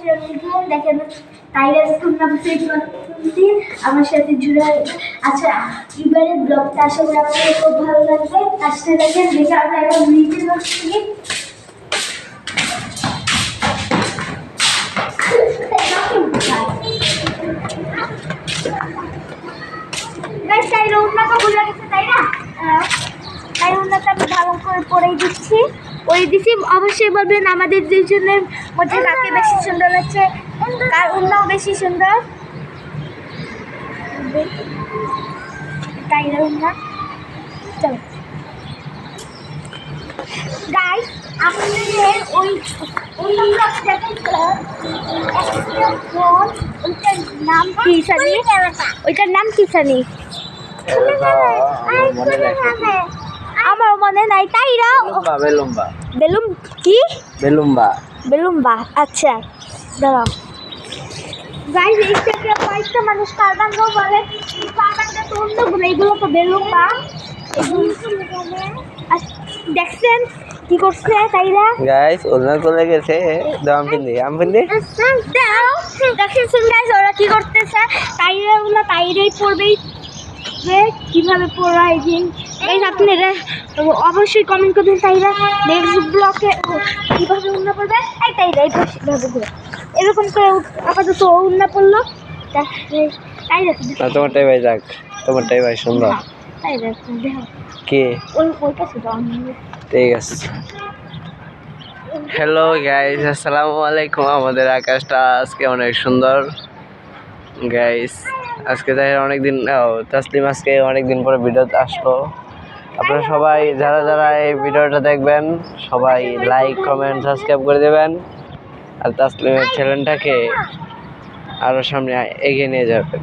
আসসালামু দেখেন তাইরা স্কুলটা বুঝতে আমার সাথে জুড়ে আচ্ছা এবারে ব্লগটা আশা করি আপনাদের খুব ভালো লাগবে কাজটা দেখেন দেখে আমরা এখন নিচে বসছি গাইস তাইরা উন্নাটা বুঝা গেছে তাই না তাই উন্নাটা আমি ভালো করে পড়েই দিচ্ছি অবশ্যই বলবেন আমাদের দুজনের মধ্যে কাকে বেশি সুন্দর লাগছে কার উন্নাও বেশি সুন্দর তাই উন্না চলো গাইস আপনাদের ওই উন্নাটা দেখেছিলেন ওইটার নাম কি জানি ওইটার নাম কি জানি আমার মনে নাই তাইরা বেলুম কি বেলুম্বা আচ্ছা দাঁড়াও গাইস এইটাকে কয়েকটা মানুষ কারবাঙ্গাও বলে কারবাঙ্গা তো অন্যগুলো এগুলো তো বেলুম্বা দেখছেন কি করছে তাইরা গাইস ওরা চলে গেছে দাম পিন্দি দেখেন গাইস ওরা কি করতেছে তাইরা ওগুলো তাইরাই পড়বেই কিভাবে পড়ায় দিন গাইস আপনারা অবশ্যই কমেন্ট করবেন তাইরা নেক্সট ব্লকে কিভাবে উন্না পড়বে তাইরাই ভাবে ঘুরে এরকম করে আপাতত উন্না পড়লো তোমারটাই ভাই যাক তোমারটাই ভাই সুন্দর তাইরা কে ওই কাছে ঠিক আছে হ্যালো গাইস আসসালামু আলাইকুম আমাদের আকাশটা আজকে অনেক সুন্দর গাইস আজকে তাই অনেকদিন তাসলিম আজকে অনেকদিন পরে ভিডিওতে আসলো আপনারা সবাই যারা যারা এই ভিডিওটা দেখবেন সবাই লাইক কমেন্ট সাবস্ক্রাইব করে দেবেন আর তাসলিমের চ্যানেলটাকে আরও সামনে এগিয়ে নিয়ে যাবেন।